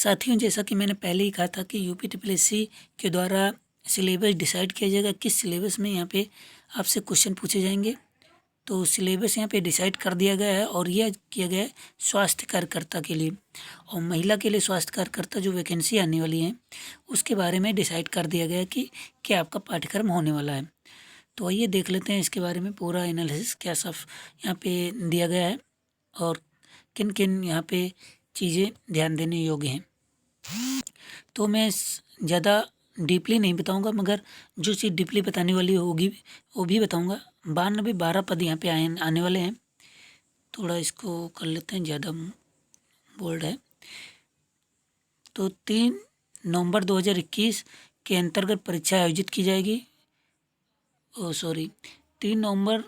साथियों, जैसा कि मैंने पहले ही कहा था कि यूपीटीपीएससी के द्वारा सिलेबस डिसाइड किया जाएगा, किस सिलेबस में यहाँ पे आपसे क्वेश्चन पूछे जाएंगे। तो सिलेबस यहाँ पे डिसाइड कर दिया गया है और यह किया गया है स्वास्थ्य कार्यकर्ता के लिए, और महिला के लिए स्वास्थ्य कार्यकर्ता जो वैकेंसी आने वाली है उसके बारे में डिसाइड कर दिया गया है कि क्या आपका पाठ्यक्रम होने वाला है। तो आइए देख लेते हैं इसके बारे में पूरा एनालिसिस क्या सब यहाँ पे दिया गया है और किन किन यहाँ पे चीज़ें ध्यान देने योग्य हैं। तो मैं ज़्यादा डीपली नहीं बताऊंगा, मगर जो चीज़ डीपली बताने वाली होगी वो भी बताऊंगा। 92-12 पद यहाँ पे आने वाले हैं। थोड़ा इसको कर लेते हैं, ज़्यादा बोल्ड है। तो 3 नवंबर 2021 के अंतर्गत परीक्षा आयोजित की जाएगी। 3 नवंबर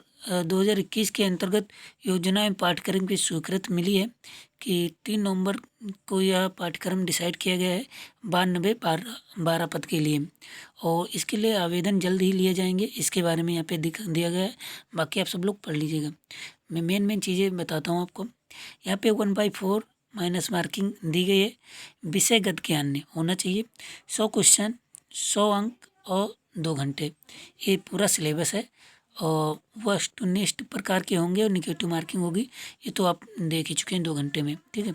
2021 के अंतर्गत योजना में पाठ्यक्रम की स्वीकृति मिली है कि 3 नवंबर को यह पाठ्यक्रम डिसाइड किया गया है 92-12 पद के लिए, और इसके लिए आवेदन जल्द ही लिए जाएंगे। इसके बारे में यहाँ पे दिया गया है, बाकी आप सब लोग पढ़ लीजिएगा। मैं मेन चीज़ें बताता हूँ आपको। यहाँ पे 1/4 माइनस मार्किंग दी गई है। विषयगत ज्ञान ने होना चाहिए 100 क्वेश्चन, 100 अंक और 2 घंटे। ये पूरा सिलेबस है और वस्तुनिष्ठ प्रकार के होंगे और निगेटिव मार्किंग होगी। ये तो आप देख ही चुके हैं 2 घंटे में, ठीक है।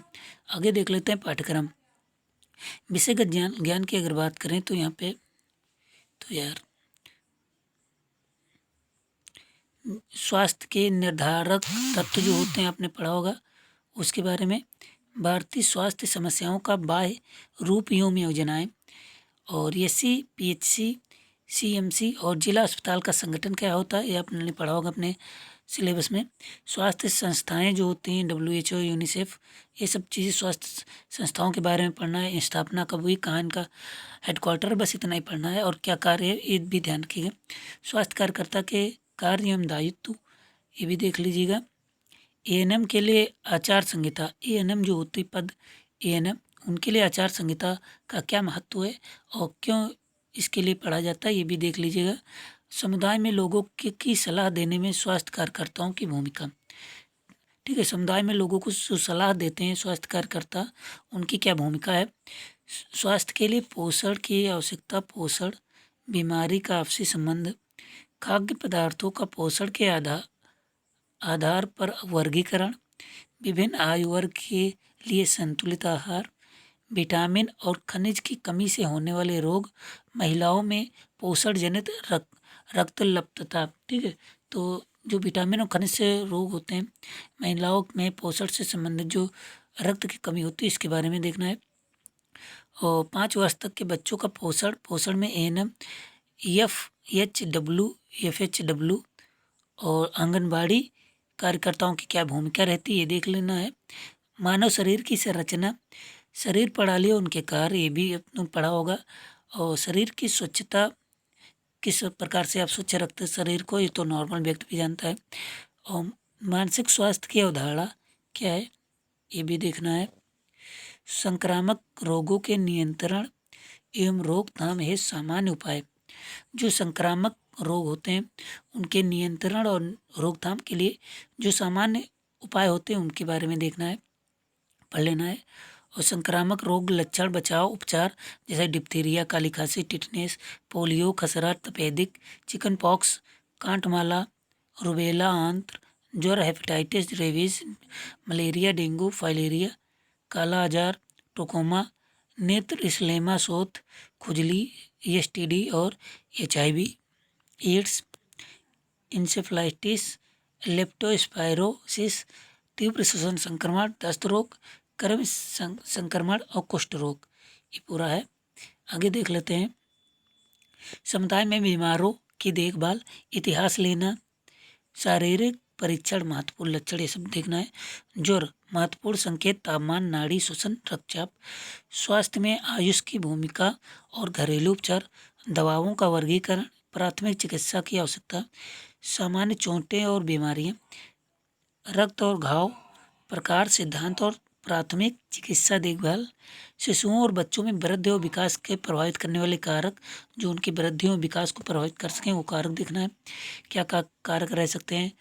आगे देख लेते हैं पाठ्यक्रम। विषयगत ज्ञान की अगर बात करें तो यहाँ पे तो यार स्वास्थ्य के निर्धारक तत्व जो होते हैं आपने पढ़ा होगा उसके बारे में। भारतीय स्वास्थ्य समस्याओं का बाह्य रूप एवं योजनाएं, और एससी, पीएचसी, सीएमसी और जिला अस्पताल का संगठन क्या होता है ये आपने पढ़ा होगा अपने सिलेबस में। स्वास्थ्य संस्थाएं जो होती हैं WHO, यूनिसेफ, ये सब चीज़ें स्वास्थ्य संस्थाओं के बारे में पढ़ना है। स्थापना कब हुई, कहाँ इनका हेडक्वार्टर, बस इतना ही पढ़ना है। और क्या कार्य है ये भी ध्यान रखिएगा। स्वास्थ्य कार्यकर्ता के कार्य एवं दायित्व ये भी देख लीजिएगा। ANM के लिए आचार संहिता, ANM जो होती पद ANM, उनके लिए आचार संहिता का क्या महत्व है और क्यों इसके लिए पढ़ा जाता है ये भी देख लीजिएगा। समुदाय में लोगों की सलाह देने में स्वास्थ्य कार्यकर्ताओं की भूमिका, ठीक है। समुदाय में लोगों को सलाह देते हैं स्वास्थ्य कार्यकर्ता, उनकी क्या भूमिका है। स्वास्थ्य के लिए पोषण की आवश्यकता, पोषण, बीमारी का आपसी संबंध, खाद्य पदार्थों का पोषण के आधार पर वर्गीकरण, विभिन्न आयु वर्ग के लिए संतुलित आहार, विटामिन और खनिज की कमी से होने वाले रोग, महिलाओं में पोषण जनित रक्तल्पता, ठीक है। तो जो विटामिन और खनिज से रोग होते हैं, महिलाओं में पोषण से संबंधित जो रक्त की कमी होती है इसके बारे में देखना है। और 5 वर्ष तक के बच्चों का पोषण में ANM, FHW और आंगनबाड़ी कार्यकर्ताओं की क्या भूमिका रहती है ये देख लेना है। मानव शरीर की संरचना, शरीर प्रणाली, उनके कार्य, ये भी आपने पढ़ा होगा। और शरीर की स्वच्छता, किस प्रकार से आप स्वच्छ रखते हैं शरीर को, ये तो नॉर्मल व्यक्ति भी जानता है। और मानसिक स्वास्थ्य की अवधारणा क्या है ये भी देखना है। संक्रामक रोगों के नियंत्रण एवं रोकथाम है सामान्य उपाय, जो संक्रामक रोग होते हैं उनके नियंत्रण और रोकथाम के लिए जो सामान्य उपाय होते हैं उनके बारे में देखना है, पढ़ लेना है। और संक्रामक रोग लक्षण, बचाव, उपचार जैसे डिप्थीरिया, काली खांसी, टिटनेस, पोलियो, खसरा, तपेदिक, चिकन पॉक्स, कांटमाला, रुबेला, आंत्र, ज्वर, hepatitis, rabies, malaria, dengue, filaria, काला आजार, ट्रोकोमा, नेत्र स्लेमा, शोथ, खुजली, STD और HIV, एड्स, इंसेफ्लाइटिस, लेप्टोस्पायरोसिस, तीव्र श्वसन संक्रमण, दस्त रोग, कर्म संक्रमण और कुष्ठ रोग, ये पूरा है। आगे देख लेते हैं। समुदाय में बीमारों की देखभाल, इतिहास लेना, शारीरिक परीक्षण, महत्वपूर्ण लक्षण, ये सब देखना है। ज्वर, महत्वपूर्ण संकेत, तापमान, नाड़ी, श्वसन, रक्तचाप। स्वास्थ्य में आयुष की भूमिका और घरेलू उपचार, दवाओं का वर्गीकरण, प्राथमिक चिकित्सा की आवश्यकता, सामान्य चोटें और बीमारियां, रक्त और घाव, प्रकार, सिद्धांत और प्राथमिक चिकित्सा देखभाल। शिशुओं और बच्चों में वृद्धि और विकास के प्रभावित करने वाले कारक, जो उनकी वृद्धि और विकास को प्रभावित कर सकें वो कारक देखना है। क्या कारक रह सकते हैं।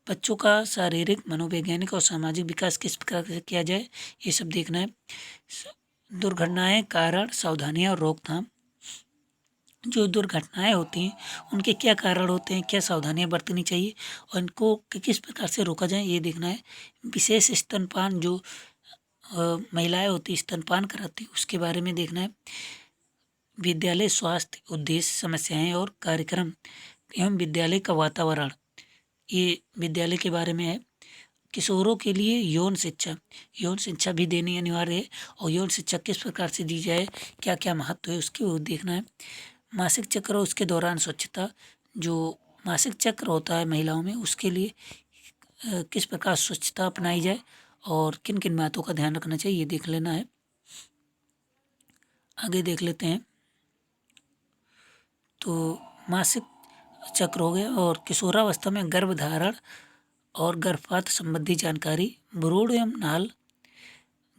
बच्चों का शारीरिक, मनोवैज्ञानिक और सामाजिक विकास किस प्रकार से किया जाए ये सब देखना है। दुर्घटनाएं, कारण, सावधानियां और रोकथाम। जो दुर्घटनाएं होती हैं उनके क्या कारण होते हैं, क्या सावधानियां बरतनी चाहिए और इनको किस प्रकार से रोका जाए, ये देखना है। विशेष स्तनपान, जो महिलाएं होती स्तनपान कराती उसके बारे में देखना है। विद्यालय स्वास्थ्य उद्देश्य, समस्याएं और कार्यक्रम एवं विद्यालय का वातावरण, ये विद्यालय के बारे में है। किशोरों के लिए यौन शिक्षा भी देनी अनिवार्य है और यौन शिक्षा किस प्रकार से दी जाए, क्या क्या महत्व है उसकी वो देखना है। मासिक चक्र और उसके दौरान स्वच्छता, जो मासिक चक्र होता है महिलाओं में उसके लिए किस प्रकार स्वच्छता अपनाई जाए और किन किन बातों का ध्यान रखना चाहिए, ये देख लेना है। आगे देख लेते हैं। तो मासिक चक्र हो गया और किशोरावस्था में गर्भधारण और गर्भपात संबंधी जानकारी, भ्रूण एवं नाल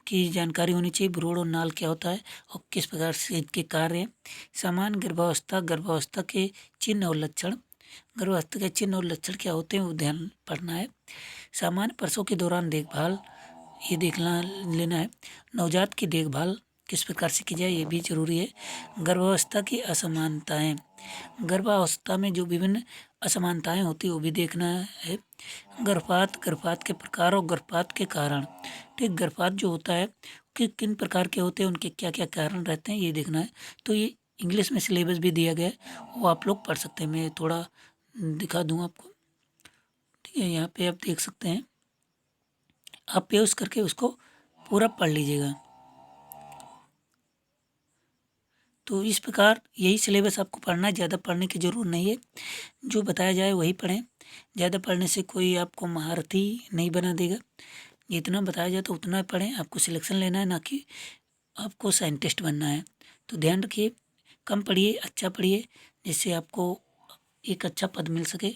की जानकारी होनी चाहिए। भ्रूण और नाल क्या होता है और किस प्रकार से इनके कार्य हैं। सामान्य गर्भावस्था, गर्भावस्था के चिन्ह और लक्षण, गर्भावस्था के चिन्ह और लक्षण क्या होते हैं वो ध्यान पढ़ना है। सामान्य प्रसव के दौरान देखभाल, ये देखना लेना है। नवजात की देखभाल किस प्रकार से की जाए ये भी जरूरी है। गर्भावस्था की असमानताएं, गर्भावस्था में जो विभिन्न असमानताएं होती है वो भी देखना है। गर्भपात, गर्भपात के प्रकार और गर्भपात के कारण। ठीक, गर्भपात जो होता है कि किन प्रकार के होते हैं, उनके क्या क्या कारण रहते हैं ये देखना है। तो ये इंग्लिश में सिलेबस भी दिया गया है, वो आप लोग पढ़ सकते हैं। मैं थोड़ा दिखा दूँ आपको। ठीक है, यहाँ पे आप देख सकते हैं। आप पेश करके उसको पूरा पढ़ लीजिएगा। तो इस प्रकार यही सिलेबस आपको पढ़ना है, ज़्यादा पढ़ने की ज़रूरत नहीं है। जो बताया जाए वही पढ़ें। ज़्यादा पढ़ने से कोई आपको महारथी नहीं बना देगा। जितना बताया जाए तो उतना पढ़ें। आपको सिलेक्शन लेना है, ना कि आपको साइंटिस्ट बनना है। तो ध्यान रखिए, कम पढ़िए, अच्छा पढ़िए, जिससे आपको एक अच्छा पद मिल सके।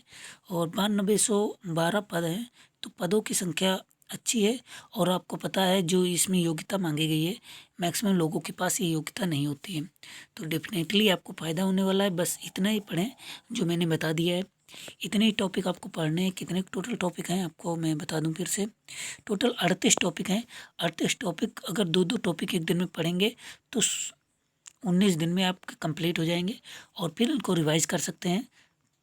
और 9212 पद हैं, तो पदों की संख्या अच्छी है। और आपको पता है जो इसमें योग्यता मांगी गई है, मैक्सिमम लोगों के पास ये योग्यता नहीं होती है। तो डेफिनेटली आपको फ़ायदा होने वाला है। बस इतना ही पढ़ें जो मैंने बता दिया है। इतने ही टॉपिक आपको पढ़ने हैं। कितने टोटल टॉपिक हैं आपको मैं बता दूं फिर से। टोटल 38 टॉपिक हैं। 38 टॉपिक अगर दो दो टॉपिक एक दिन में पढ़ेंगे तो 19 दिन में आपके कंप्लीट हो जाएंगे और फिर उनको रिवाइज कर सकते हैं।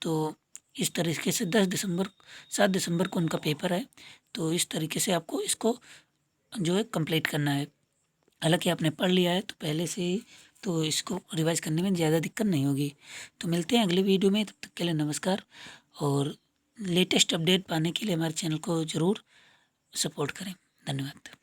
तो इस तरीके से 7 दिसंबर को उनका पेपर है। तो इस तरीके से आपको इसको जो है कंप्लीट करना है। हालांकि आपने पढ़ लिया है तो पहले से ही, तो इसको रिवाइज करने में ज़्यादा दिक्कत नहीं होगी। तो मिलते हैं अगले वीडियो में, तब तक के लिए नमस्कार। और लेटेस्ट अपडेट पाने के लिए हमारे चैनल को ज़रूर सपोर्ट करें। धन्यवाद।